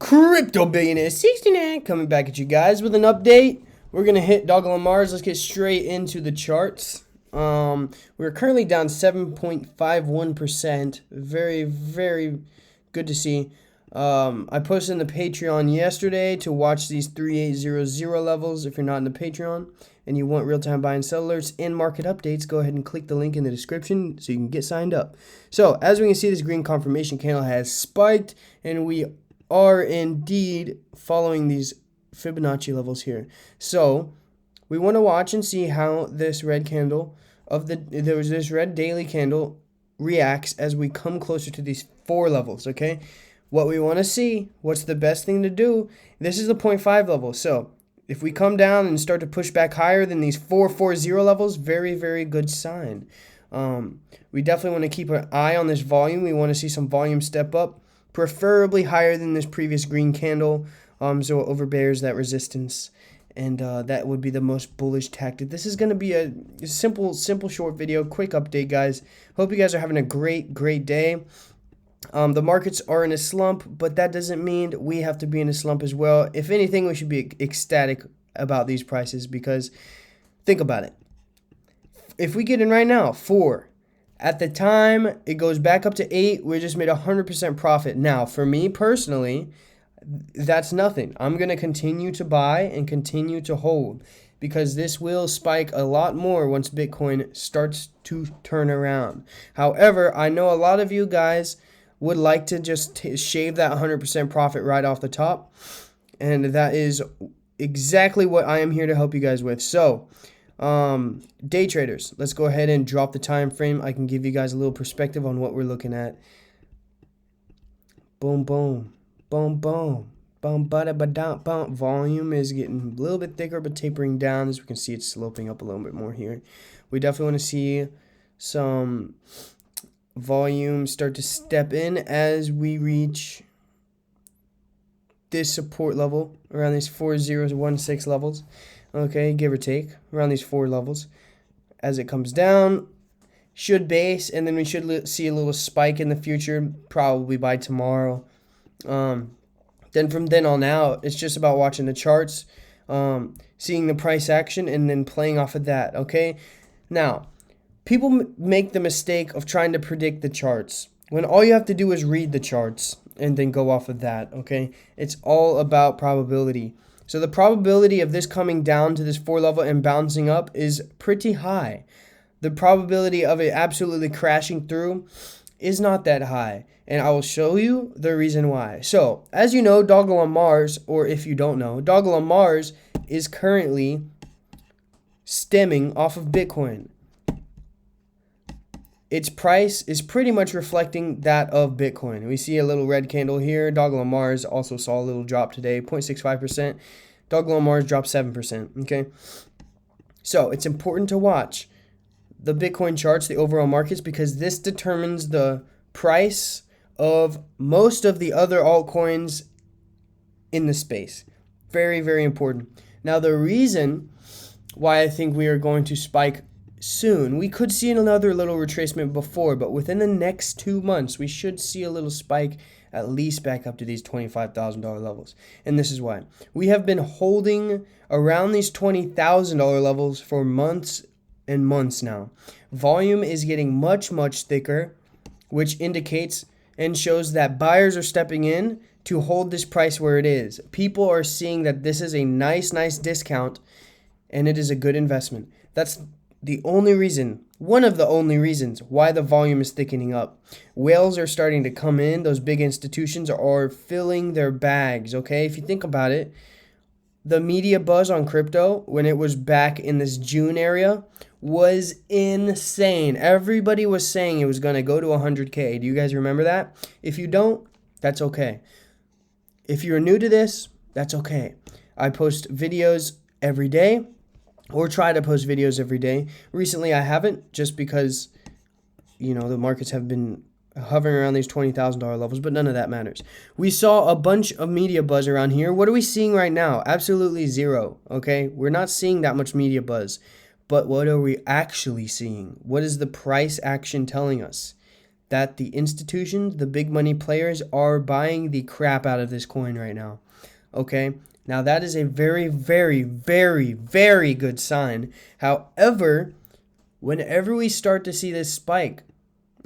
Crypto Billionaire 69 coming back at you guys with an update. We're gonna hit Dogelon Mars. Let's get straight into the charts. We're currently down 7.51%. Very good to see. I posted in the Patreon yesterday to watch these 3800 levels. If you're not in the Patreon and you want real-time buy and sell alerts and market updates, go ahead and click the link in the description so you can get signed up. So as we can see, this green confirmation candle has spiked, and we are indeed following these Fibonacci levels here. So we want to watch and see how this red candle this red daily candle reacts as we come closer to these 4 levels. Okay, what we want to see, what's the best thing to do? This is the 0.5 level. So if we come down and start to push back higher than these 440 levels, very good sign. We definitely want to keep an eye on this volume. We want to see some volume step up, preferably higher than this previous green candle, so it overbears that resistance, and that would be the most bullish tactic. This is going to be a simple short video, quick update, guys. Hope you guys are having a great day. The markets are in a slump, but that doesn't mean we have to be in a slump as well. If anything, we should be ecstatic about these prices, because think about it. If we get in right now, 4. At the time it goes back up to 8, we just made 100% profit. Now, for me personally, that's nothing. I'm going to continue to buy and continue to hold, because this will spike a lot more once Bitcoin starts to turn around. However, I know a lot of you guys would like to just shave that 100% profit right off the top, and that is exactly what I am here to help you guys with. So day traders, let's go ahead and drop the time frame. I can give you guys a little perspective on what we're looking at. Boom, bada ba bum. Volume is getting a little bit thicker but tapering down. As we can see, it's sloping up a little bit more here. We definitely want to see some volume start to step in as we reach this support level around these 4016 levels. Okay, give or take, around these 4 levels. As it comes down, should base, and then we should see a little spike in the future, probably by tomorrow. Then from then on out, it's just about watching the charts, seeing the price action, and then playing off of that. Okay, now people make the mistake of trying to predict the charts when all you have to do is read the charts and then go off of that. Okay, it's all about probability. So the probability of this coming down to this 4 level and bouncing up is pretty high. The probability of it absolutely crashing through is not that high, and I will show you the reason why. So, as you know, Dogelon Mars, or if you don't know, Dogelon Mars is currently stemming off of Bitcoin. Its price is pretty much reflecting that of Bitcoin. We see a little red candle here. Dogelon Mars also saw a little drop today, 0.65%. Dogelon Mars dropped 7%. Okay, so it's important to watch the Bitcoin charts, the overall markets, because this determines the price of most of the other altcoins in the space. Very important. Now, the reason why I think we are going to spike soon, we could see another little retracement before, but within the next 2 months, we should see a little spike at least back up to these $25,000 levels. And this is why. We have been holding around these $20,000 levels for months and months now. Volume is getting much thicker, which indicates and shows that buyers are stepping in to hold this price where it is. People are seeing that this is a nice discount, and it is a good investment. That's the only reason, one of the only reasons why the volume is thickening up. Whales are starting to come in. Those big institutions are filling their bags, okay? If you think about it, the media buzz on crypto when it was back in this June area was insane. Everybody was saying it was going to go to 100K. Do you guys remember that? If you don't, that's okay. If you're new to this, that's okay. I post videos every day, or try to post videos every day. Recently, I haven't, just because, you know, the markets have been hovering around these $20,000 levels, but none of that matters. We saw a bunch of media buzz around here. What are we seeing right now? Absolutely zero, okay? We're not seeing that much media buzz, but what are we actually seeing? What is the price action telling us? that the institutions, the big money players, are buying the crap out of this coin right now. Okay? Now, that is a very, very, very, very good sign. However, whenever we start to see this spike,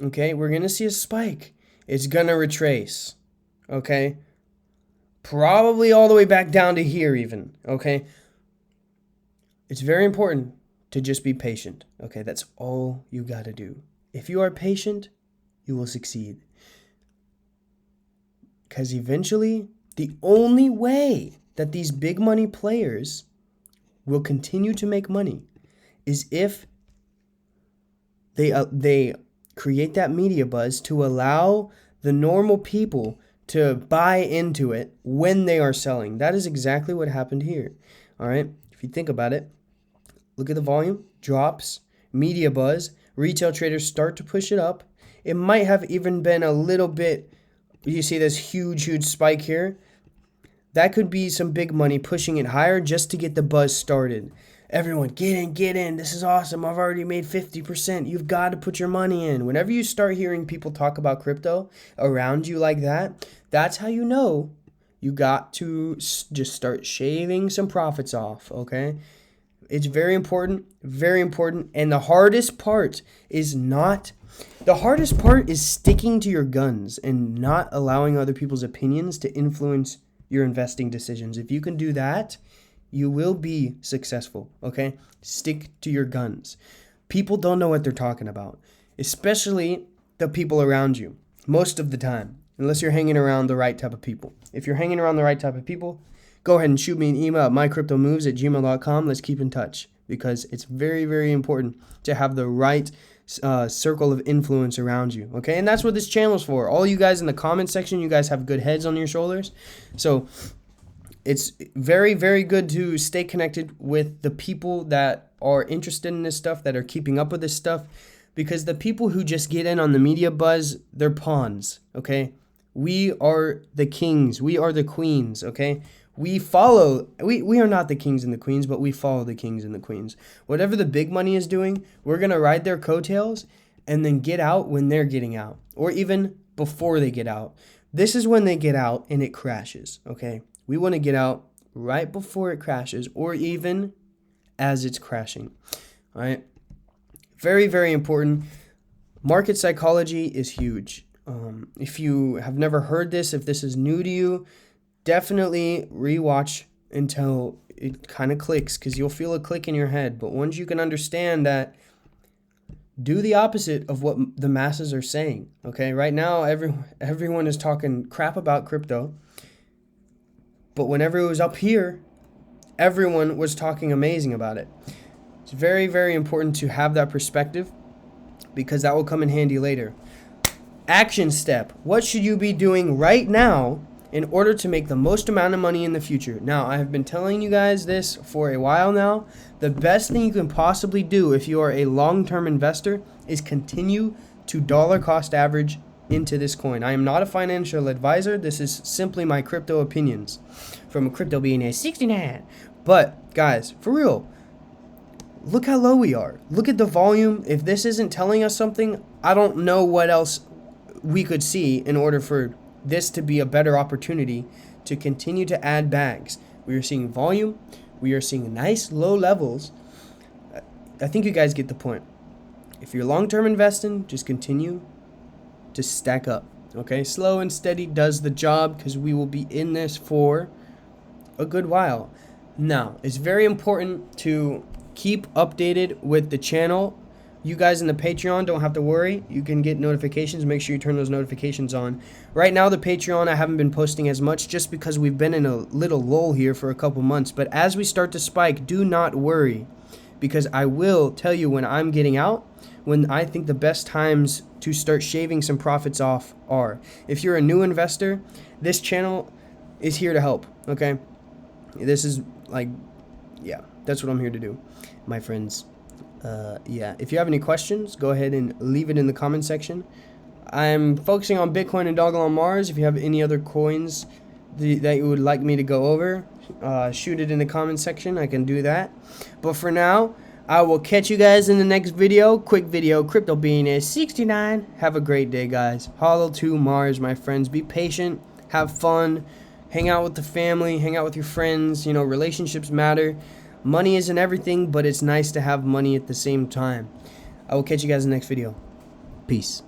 okay, we're going to see a spike. It's going to retrace. Okay? Probably all the way back down to here even. Okay? It's very important to just be patient. Okay? That's all you got to do. If you are patient, you will succeed. Because eventually, the only way that these big money players will continue to make money is if they create that media buzz to allow the normal people to buy into it when they are selling. That is exactly what happened here. All right? If you think about it, look at the volume, drops, media buzz, retail traders start to push it up. It might have even been a little bit, you see this huge spike here. That could be some big money pushing it higher just to get the buzz started. Everyone, get in. This is awesome. I've already made 50%. You've got to put your money in. Whenever you start hearing people talk about crypto around you like that, that's how you know you got to just start shaving some profits off, okay? It's very important, very important. And the hardest part is sticking to your guns and not allowing other people's opinions to influence your investing decisions. If you can do that, you will be successful, okay? Stick to your guns. People don't know what they're talking about, especially the people around you, most of the time, unless you're hanging around the right type of people. If you're hanging around the right type of people, go ahead and shoot me an email at mycryptomoves@gmail.com. Let's keep in touch because it's very, very important to have the right circle of influence around you, okay? And that's what this channel is for. All you guys in the comment section, you guys have good heads on your shoulders. So it's very, very good to stay connected with the people that are interested in this stuff, that are keeping up with this stuff, because the people who just get in on the media buzz, they're pawns, okay? We are the kings. We are the queens, okay? We are not the kings and the queens, but we follow the kings and the queens. Whatever the big money is doing, we're going to ride their coattails and then get out when they're getting out, or even before they get out. This is when they get out and it crashes, okay? We want to get out right before it crashes, or even as it's crashing, all right? Very, very important. Market psychology is huge. If you have never heard this, if this is new to you, definitely rewatch until it kind of clicks, because you'll feel a click in your head. But once you can understand that, do the opposite of what the masses are saying, okay? Right now, everyone is talking crap about crypto. But whenever it was up here, everyone was talking amazing about it. It's very, very important to have that perspective because that will come in handy later. Action step. What should you be doing right now in order to make the most amount of money in the future? Now, I have been telling you guys this for a while now. The best thing you can possibly do if you are a long-term investor is continue to dollar cost average into this coin. I am not a financial advisor. This is simply my crypto opinions from a crypto billionaire 69. But guys, for real, look how low we are. Look at the volume. If this isn't telling us something, I don't know what else we could see in order for this to be a better opportunity to continue to add bags. We are seeing volume. We are seeing nice low levels. I think you guys get the point. If you're long-term investing, just continue to stack up, okay? Slow and steady does the job because we will be in this for a good while. Now, it's very important to keep updated with the channel. You guys in the Patreon don't have to worry. You can get notifications. Make sure you turn those notifications on. Right now, the Patreon, I haven't been posting as much just because we've been in a little lull here for a couple months. But as we start to spike, do not worry, because I will tell you when I'm getting out, when I think the best times to start shaving some profits off are. If you're a new investor, this channel is here to help, okay? This is that's what I'm here to do, my friends. If you have any questions, go ahead and leave it in the comment section. I'm focusing on Bitcoin and Dogelon Mars. If you have any other coins that you would like me to go over, shoot it in the comment section. I can do that. But for now, I will catch you guys in the next video. Quick video, Crypto Billionaire 69. Have a great day, guys. Hollow to Mars, my friends. Be patient, have fun, hang out with the family, hang out with your friends. You know, relationships matter. Money isn't everything, but it's nice to have money at the same time. I will catch you guys in the next video. Peace.